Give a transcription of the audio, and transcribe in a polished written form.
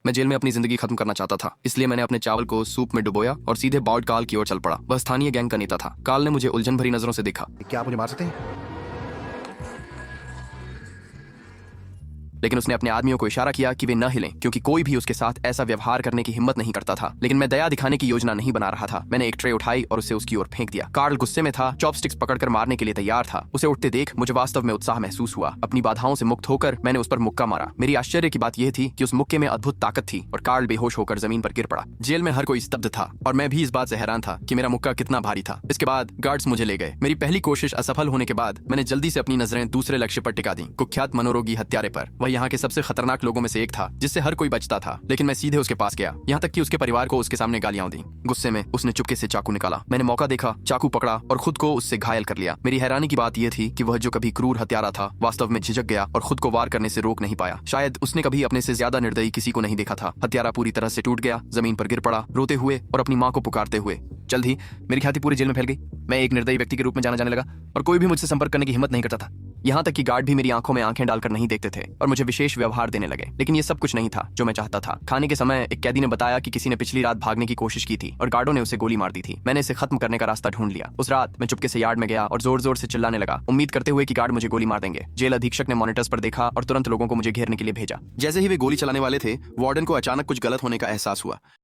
मैं जेल में अपनी जिंदगी खत्म करना चाहता था, इसलिए मैंने अपने चावल को सूप में डुबोया और सीधे बाउड कार्ल की ओर चल पड़ा। वह स्थानीय गैंग का नेता था। कार्ल ने मुझे उलझन भरी नजरों से देखा, क्या आप मुझे मार सकते हैं? लेकिन उसने अपने आदमियों को इशारा किया कि वे न हिलें, क्योंकि कोई भी उसके साथ ऐसा व्यवहार करने की हिम्मत नहीं करता था। लेकिन मैं दया दिखाने की योजना नहीं बना रहा था। मैंने एक ट्रे उठाई और उसे उसकी ओर फेंक दिया। कार्ल गुस्से में था, चॉपस्टिक्स पकड़कर मारने के लिए तैयार था। उसे उठते देख मुझे वास्तव में उत्साह महसूस हुआ। अपनी बाधाओं से मुक्त होकर मैंने उस पर मुक्का मारा। मेरी आश्चर्य की बात यह थी कि उस मुक्के में अद्भुत ताकत थी और कार्ल बेहोश होकर जमीन पर गिर पड़ा। जेल में हर कोई स्तब्ध था और मैं भी इस बात से हैरान था कि मेरा मुक्का कितना भारी था। इसके बाद गार्ड्स मुझे ले गए। मेरी पहली कोशिश असफल होने के बाद मैंने जल्दी से अपनी नजरें दूसरे लक्ष्य पर टिका दी, कुख्यात मनोरोगी हत्यारे पर। वह यहाँ के सबसे खतरनाक लोगों में से एक था जिससे हर कोई बचता था। लेकिन मैं सीधे उसके पास गया, यहाँ तक कि उसके परिवार को उसके सामने गालियां दी। गुस्से में उसने चुपके से चाकू निकाला। मैंने मौका देखा, चाकू पकड़ा और खुद को उससे घायल कर लिया। मेरी हैरानी की बात यह थी कि वह जो कभी क्रूर हत्यारा था, वास्तव में झिझक गया और खुद को वार करने से रोक नहीं पाया। शायद उसने कभी अपने से ज्यादा निर्दयी किसी को नहीं देखा था। हत्यारा पूरी तरह से टूट गया, जमीन पर गिर पड़ा, रोते हुए और अपनी माँ को पुकारते हुए। जल्द ही मेरी ख्याति पूरी जेल में फैल गई। मैं एक निर्दयी व्यक्ति के रूप में जाना जाने लगा और कोई भी मुझसे संपर्क करने की हिम्मत नहीं करता था। यहाँ तक कि गार्ड भी मेरी आंखों में आंखें डालकर नहीं देखते थे और मुझे विशेष व्यवहार देने लगे। लेकिन ये सब कुछ नहीं था जो मैं चाहता था। खाने के समय एक कैदी ने बताया कि किसी ने पिछली रात भागने की कोशिश की थी और गार्डों ने उसे गोली मार दी थी। मैंने इसे खत्म करने का रास्ता ढूंढ लिया। उस रात मैं चुपके से यार्ड में गया और जोर जोर से चिल्लाने लगा, उम्मीद करते हुए कि गार्ड मुझे गोली मार देंगे। जेल अधीक्षक ने मॉनिटर्स पर देखा और तुरंत लोगों को मुझे घेरने के लिए भेजा। जैसे ही वे गोली चलाने वाले थे, वार्डन को अचानक कुछ गलत होने का एहसास हुआ।